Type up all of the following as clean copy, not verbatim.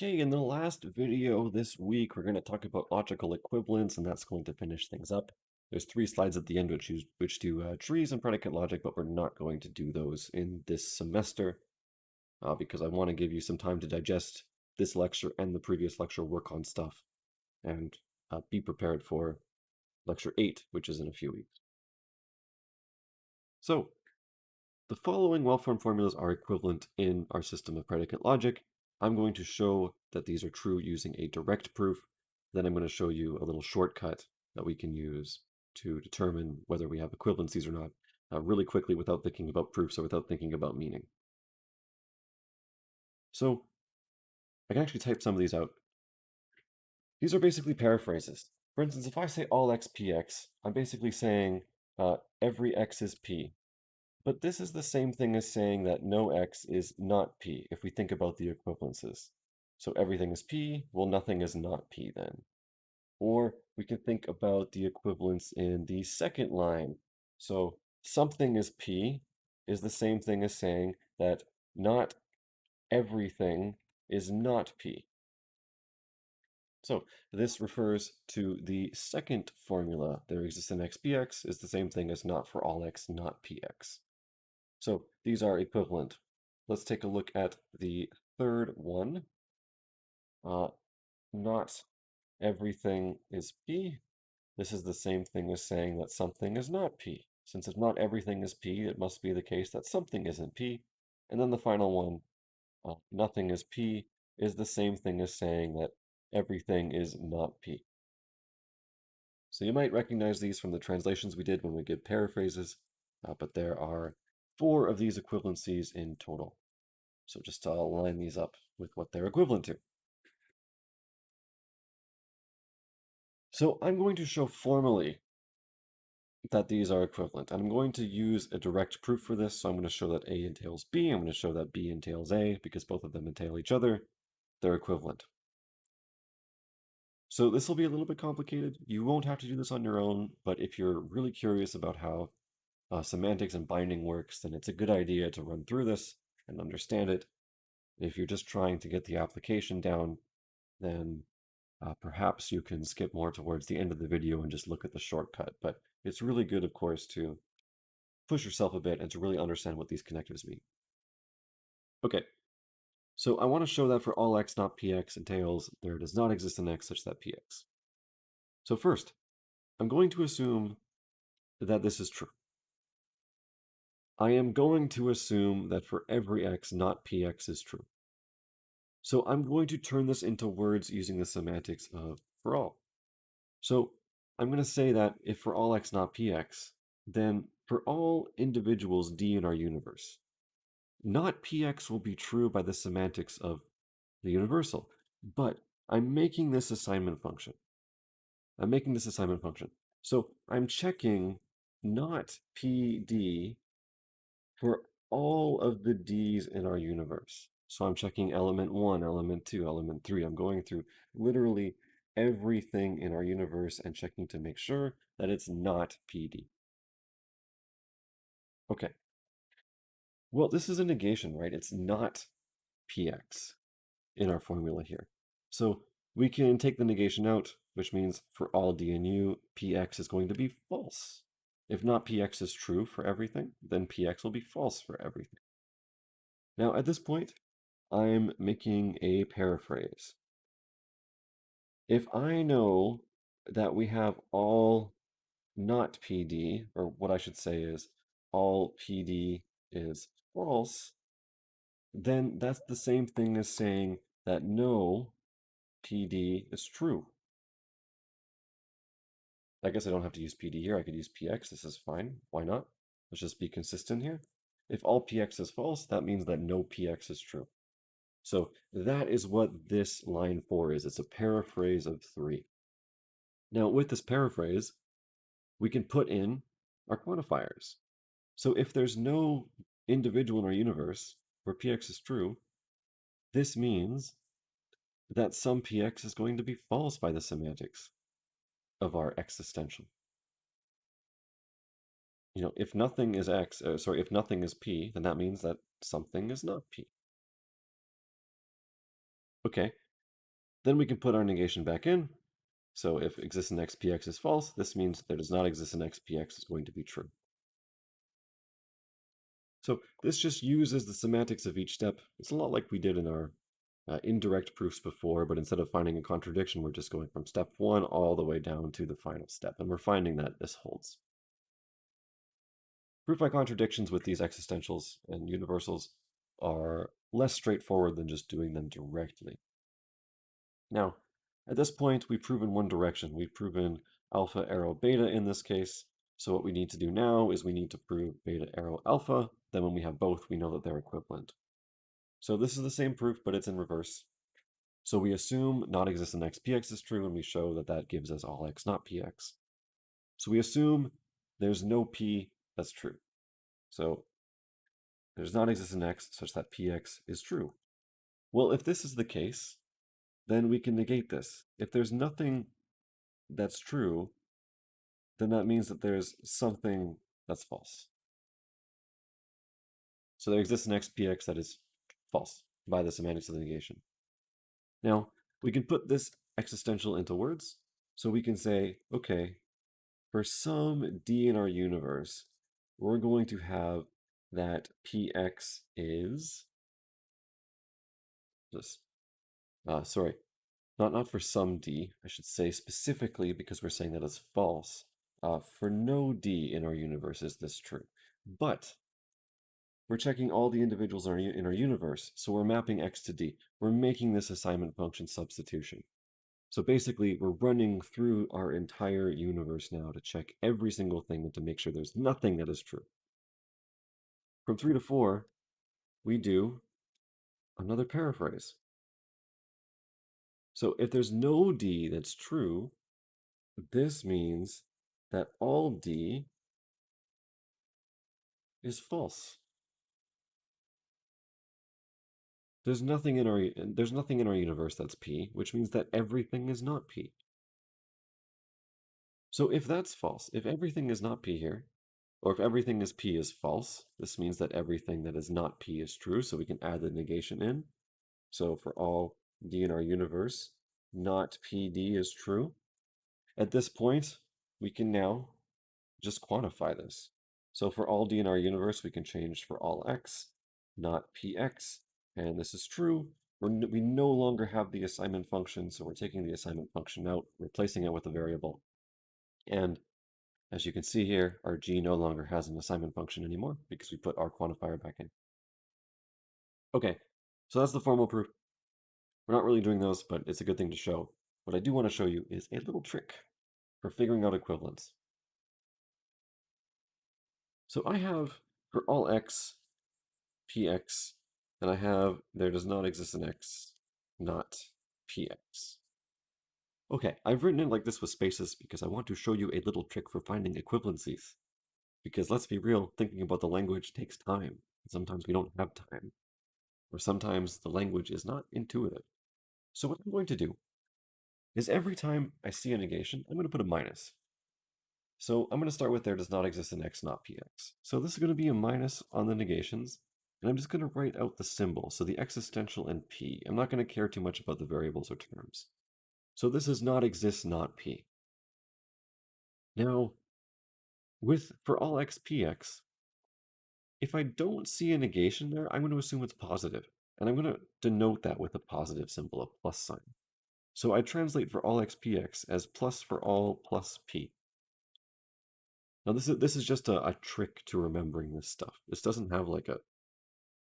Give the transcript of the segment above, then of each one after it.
Okay, in the last video this week, we're going to talk about logical equivalence, and that's going to finish things up. There's 3 slides at the end which do trees and predicate logic, but we're not going to do those in this semester because I want to give you some time to digest this lecture and the previous lecture, work on stuff, and be prepared for lecture 8, which is in a few weeks. So, the following well-formed formulas are equivalent in our system of predicate logic. I'm going to show that these are true using a direct proof. Then I'm going to show you a little shortcut that we can use to determine whether we have equivalencies or not, really quickly without thinking about proofs or without thinking about meaning. So I can actually type some of these out. These are basically paraphrases. For instance, if I say all x px, I'm basically saying every x is p. But this is the same thing as saying that no x is not p, if we think about the equivalences. So everything is p, well, nothing is not p then. Or we can think about the equivalence in the second line. So something is p is the same thing as saying that not everything is not p. So this refers to the second formula. There exists an x px is the same thing as not for all x not px. So these are equivalent. Let's take a look at the third one. Not everything is P. This is the same thing as saying that something is not P. Since if not everything is P, it must be the case that something isn't P. And then the final one, nothing is P, is the same thing as saying that everything is not P. So you might recognize these from the translations we did when we did paraphrases, but there are 4 of these equivalencies in total. So just to line these up with what they're equivalent to. So I'm going to show formally that these are equivalent. And I'm going to use a direct proof for this. So I'm going to show that A entails B. I'm going to show that B entails A because both of them entail each other. They're equivalent. So this will be a little bit complicated. You won't have to do this on your own, but if you're really curious about how semantics and binding works, then it's a good idea to run through this and understand it. If you're just trying to get the application down, then perhaps you can skip more towards the end of the video and just look at the shortcut. But it's really good, of course, to push yourself a bit and to really understand what these connectives mean. Okay, so I want to show that for all x not px entails there does not exist an x such that px. So first, I'm going to assume that this is true. I am going to assume that for every x not px is true. So I'm going to turn this into words using the semantics of for all. So I'm going to say that if for all x not px, then for all individuals d in our universe, not px will be true by the semantics of the universal, but I'm making this assignment function. So I'm checking not PD for all of the Ds in our universe. So I'm checking element 1, element 2, element 3. I'm going through literally everything in our universe and checking to make sure that it's not PD. Okay. Well, this is a negation, right? It's not PX in our formula here. So we can take the negation out, which means for all D and U, PX is going to be false. If not PX is true for everything, then PX will be false for everything. Now at this point, I'm making a paraphrase. If I know that we have all not PD, or what I should say is all PD is false, then that's the same thing as saying that no PD is true. I guess I don't have to use PD here. I could use PX. This is fine. Why not? Let's just be consistent here. If all PX is false, that means that no PX is true. So that is what this line 4 is. It's a paraphrase of 3. Now with this paraphrase, we can put in our quantifiers. So if there's no individual in our universe where PX is true, this means that some PX is going to be false by the semantics of our existential. If nothing is x, if nothing is p, then that means that something is not p. Okay, Then we can put our negation back in. So if exists in x px is false, this means there does not exist in x px is going to be true. So this just uses the semantics of each step. It's a lot like we did in our indirect proofs before, but instead of finding a contradiction, we're just going from step 1 all the way down to the final step, and we're finding that this holds. Proof by contradictions with these existentials and universals are less straightforward than just doing them directly. Now, at this point, we've proven one direction. We've proven alpha arrow beta in this case. So what we need to do now is we need to prove beta arrow alpha. Then when we have both, we know that they're equivalent. So this is the same proof, but it's in reverse. So we assume not exist in x px is true, and we show that that gives us all x not px. So we assume there's no p that's true. So there does not exist in x such that px is true. Well, if this is the case, then we can negate this. If there's nothing that's true, then that means that there's something that's false. So there exists an xpx that is false by the semantics of the negation. Now, we can put this existential into words. So we can say, okay, for some d in our universe, we're going to have that px is this. Sorry, not for some d, I should say specifically because we're saying that it's false. For no d in our universe is this true. But we're checking all the individuals in our universe, so we're mapping x to d. We're making this assignment function substitution. So basically, we're running through our entire universe now to check every single thing and to make sure there's nothing that is true. From 3 to 4, we do another paraphrase. So if there's no d that's true, this means that all d is false. There's nothing in our universe that's p, which means that everything is not p. So if that's false, if everything is not p here, or if everything is p is false, this means that everything that is not p is true, so we can add the negation in. So for all d in our universe, not pd is true. At this point, we can now just quantify this. So for all d in our universe, we can change for all x, not px, and this is true. We no longer have the assignment function, so we're taking the assignment function out, replacing it with a variable. And as you can see here, our g no longer has an assignment function anymore because we put our quantifier back in. Okay, so that's the formal proof. We're not really doing those, but it's a good thing to show. What I do want to show you is a little trick for figuring out equivalence. So I have for all x, px, and I have there does not exist an x, not px. Okay, I've written it like this with spaces because I want to show you a little trick for finding equivalencies. Because let's be real, thinking about the language takes time. Sometimes we don't have time. Or sometimes the language is not intuitive. So what I'm going to do is every time I see a negation, I'm going to put a minus. So I'm going to start with there does not exist an x not px. So this is going to be a minus on the negations, and I'm just going to write out the symbol, so the existential and p. I'm not going to care too much about the variables or terms. So this is not exist not p. Now, for all x px, if I don't see a negation there, I'm going to assume it's positive, and I'm going to denote that with a positive symbol, a plus sign. So I translate for all x px as plus for all plus p. Now this is just a trick to remembering this stuff. This doesn't have like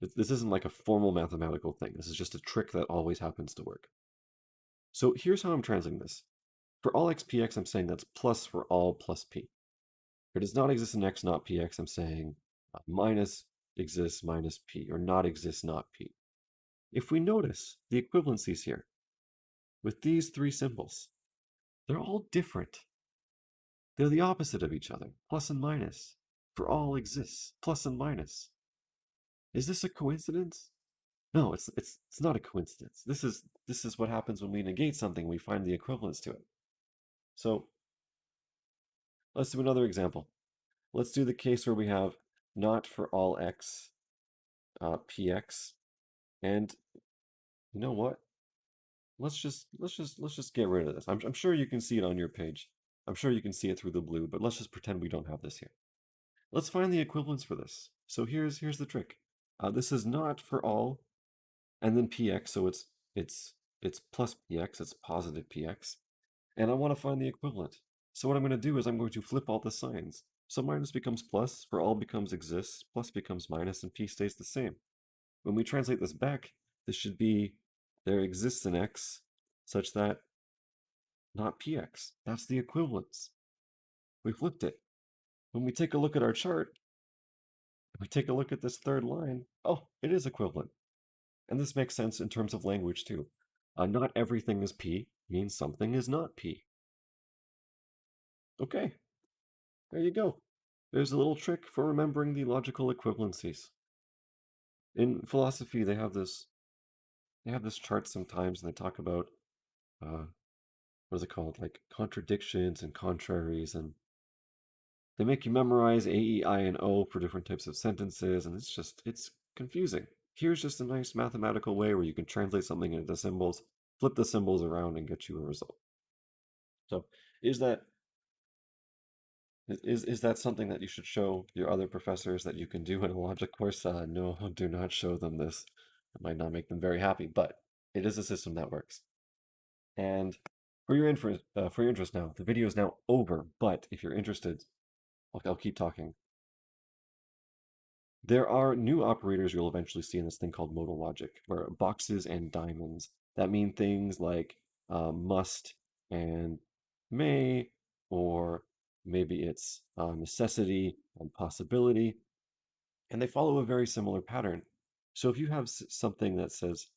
this isn't like a formal mathematical thing. This is just a trick that always happens to work. So here's how I'm translating this. For all x px, I'm saying that's plus for all plus p. There does not exist an x not px, I'm saying minus exists minus p, or not exists not p. If we notice the equivalencies here, with these three symbols, they're all different. They're the opposite of each other, plus and minus. For all exists, plus and minus. Is this a coincidence? No, it's not a coincidence. This is what happens when we negate something, we find the equivalence to it. So let's do another example. Let's do the case where we have not for all x px, and you know what? let's just get rid of this. I'm sure you can see it on your page. I'm sure you can see it through the blue, but let's just pretend we don't have this here. Let's find the equivalence for this. So here's the trick. This is not for all, and then px, so it's plus px, it's positive px, and I want to find the equivalent. So what I'm going to do is I'm going to flip all the signs. So minus becomes plus, for all becomes exists, plus becomes minus, and p stays the same. When we translate this back, this should be there exists an x such that not px. That's the equivalence. We flipped it. When we take a look at our chart, we take a look at this third line, oh, it is equivalent. And this makes sense in terms of language too. Not everything is P means something is not P. Okay, there you go. There's a little trick for remembering the logical equivalencies. In philosophy, they have this chart sometimes, and they talk about what is it called, like contradictions and contraries, and they make you memorize A, E, I, and O for different types of sentences, and it's confusing. Here's just a nice mathematical way where you can translate something into symbols, flip the symbols around, and get you a result. So, is that is that something that you should show your other professors that you can do in a logic course? No, do not show them this. It might not make them very happy, but it is a system that works. And for your interest now, the video is now over. But if you're interested, I'll keep talking. There are new operators you'll eventually see in this thing called modal logic, where boxes and diamonds that mean things like must and may, or maybe it's necessity and possibility, and they follow a very similar pattern. So if you have something that says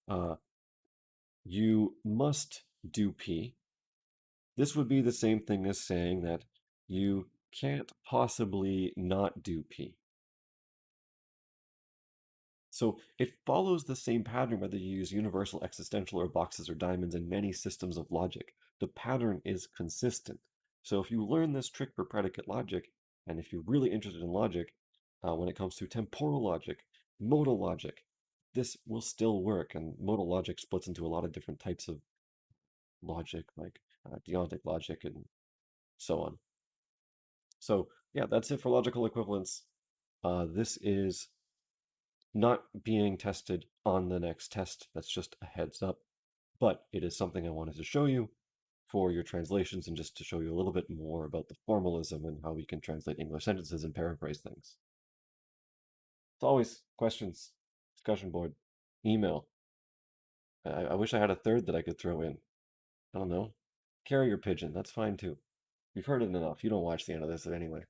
uh, you must do P, this would be the same thing as saying that you can't possibly not do P. So it follows the same pattern whether you use universal, existential, or boxes or diamonds in many systems of logic. The pattern is consistent. So if you learn this trick for predicate logic, and if you're really interested in logic, when it comes to temporal logic, modal logic, this will still work. And modal logic splits into a lot of different types of logic, like deontic logic and so on. So yeah, that's it for logical equivalence. This is not being tested on the next test. That's just a heads up. But it is something I wanted to show you for your translations and just to show you a little bit more about the formalism and how we can translate English sentences and paraphrase things. As always, questions, discussion board, email. I wish I had a third that I could throw in. I don't know. Carrier pigeon, that's fine too. You've heard it enough. You don't watch the end of this anyway.